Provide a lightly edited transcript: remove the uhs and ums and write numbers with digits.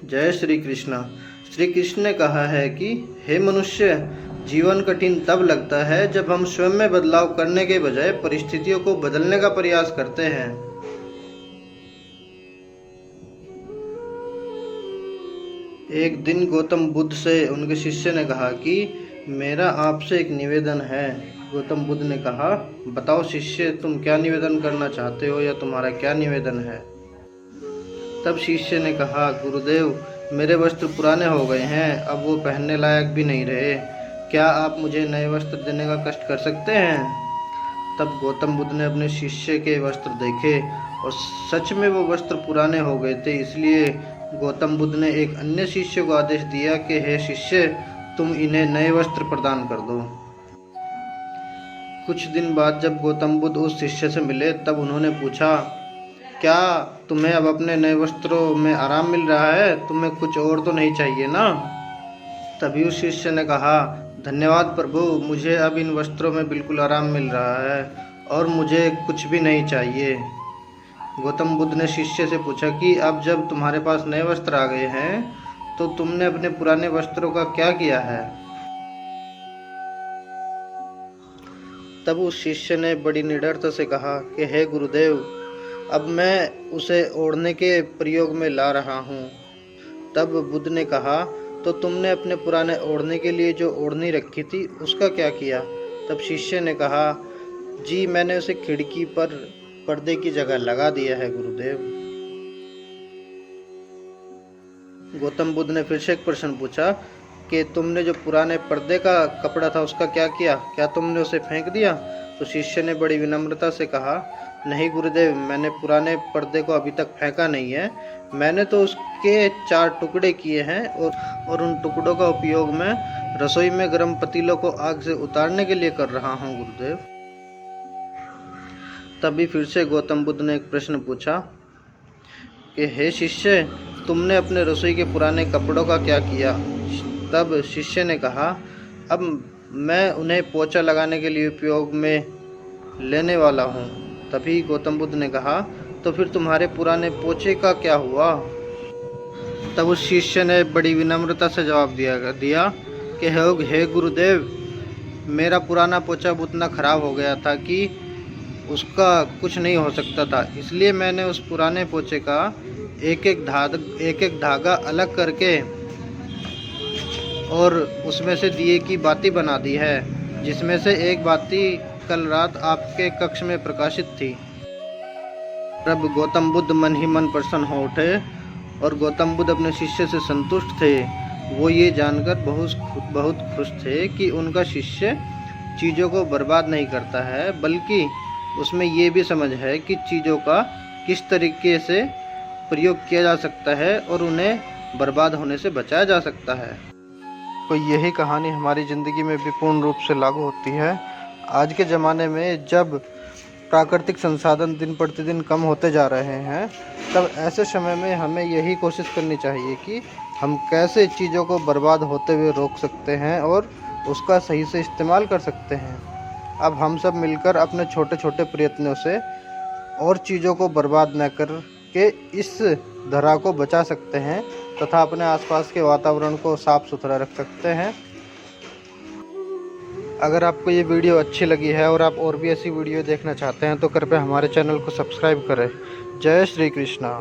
जय श्री कृष्ण। श्री कृष्ण ने कहा है कि हे मनुष्य, जीवन कठिन तब लगता है जब हम स्वयं में बदलाव करने के बजाय परिस्थितियों को बदलने का प्रयास करते हैं। एक दिन गौतम बुद्ध से उनके शिष्य ने कहा कि मेरा आपसे एक निवेदन है। गौतम बुद्ध ने कहा, बताओ शिष्य, तुम क्या निवेदन करना चाहते हो या तुम्हारा क्या निवेदन है। तब शिष्य ने कहा, गुरुदेव, मेरे वस्त्र पुराने हो गए हैं, अब वो पहनने लायक भी नहीं रहे। क्या आप मुझे नए वस्त्र देने का कष्ट कर सकते हैं। तब गौतम बुद्ध ने अपने शिष्य के वस्त्र देखे और सच में वो वस्त्र पुराने हो गए थे। इसलिए गौतम बुद्ध ने एक अन्य शिष्य को आदेश दिया कि हे शिष्य, तुम इन्हें नए वस्त्र प्रदान कर दो। कुछ दिन बाद जब गौतम बुद्ध उस शिष्य से मिले तब उन्होंने पूछा, क्या तुम्हें अब अपने नए वस्त्रों में आराम मिल रहा है, तुम्हें कुछ और तो नहीं चाहिए ना। तभी उस शिष्य ने कहा, धन्यवाद प्रभु, मुझे अब इन वस्त्रों में बिल्कुल आराम मिल रहा है और मुझे कुछ भी नहीं चाहिए। गौतम बुद्ध ने शिष्य से पूछा कि अब जब तुम्हारे पास नए वस्त्र आ गए हैं तो तुमने अपने पुराने वस्त्रों का क्या किया है। तब उस शिष्य ने बड़ी निडरता से कहा कि हे गुरुदेव, अब मैं उसे ओढ़ने के प्रयोग में ला रहा हूँ। तब बुद्ध ने कहा, तो तुमने अपने पुराने ओढ़ने के लिए जो ओढ़नी रखी थी उसका क्या किया। तब शिष्य ने कहा, जी मैंने उसे खिड़की पर पर्दे की जगह लगा दिया है गुरुदेव। गौतम बुद्ध ने फिर से एक प्रश्न पूछा कि तुमने जो पुराने पर्दे का कपड़ा था उसका क्या किया, क्या तुमने उसे फेंक दिया। तो शिष्य ने बड़ी विनम्रता से कहा, नहीं गुरुदेव, मैंने पुराने पर्दे को अभी तक फेंका नहीं है, मैंने तो उसके 4 टुकड़े किए हैं और उन टुकड़ों का उपयोग मैं रसोई में गर्म पतीलों को आग से उतारने के लिए कर रहा हूँ गुरुदेव। तभी फिर से गौतम बुद्ध ने एक प्रश्न पूछा कि हे शिष्य, तुमने अपने रसोई के पुराने कपड़ों का क्या किया। तब शिष्य ने कहा, अब मैं उन्हें पोछा लगाने के लिए उपयोग में लेने वाला हूँ। तभी गौतम बुद्ध ने कहा, तो फिर तुम्हारे पुराने पोछे का क्या हुआ। तब उस शिष्य ने बड़ी विनम्रता से जवाब दिया कि हे गुरुदेव, मेरा पुराना पोछा उतना खराब हो गया था कि उसका कुछ नहीं हो सकता था, इसलिए मैंने उस पुराने पोछे का एक एक धागा अलग करके और उसमें से दिए की बाती बना दी है, जिसमें से एक बाती कल रात आपके कक्ष में प्रकाशित थी। तब गौतम बुद्ध मन ही मन प्रसन्न हो उठे और गौतम बुद्ध अपने शिष्य से संतुष्ट थे। वो ये जानकर बहुत खुश थे कि उनका शिष्य चीज़ों को बर्बाद नहीं करता है, बल्कि उसमें ये भी समझ है कि चीज़ों का किस तरीके से प्रयोग किया जा सकता है और उन्हें बर्बाद होने से बचाया जा सकता है। तो यही कहानी हमारी ज़िंदगी में भी पूर्ण रूप से लागू होती है। आज के ज़माने में जब प्राकृतिक संसाधन दिन प्रतिदिन कम होते जा रहे हैं, तब ऐसे समय में हमें यही कोशिश करनी चाहिए कि हम कैसे चीज़ों को बर्बाद होते हुए रोक सकते हैं और उसका सही से इस्तेमाल कर सकते हैं। अब हम सब मिलकर अपने छोटे छोटे प्रयत्नों से और चीज़ों को बर्बाद न करके इस धरा को बचा सकते हैं तथा अपने आसपास के वातावरण को साफ सुथरा रख सकते हैं। अगर आपको ये वीडियो अच्छी लगी है और आप और भी ऐसी वीडियो देखना चाहते हैं तो कृपया हमारे चैनल को सब्सक्राइब करें। जय श्री कृष्णा।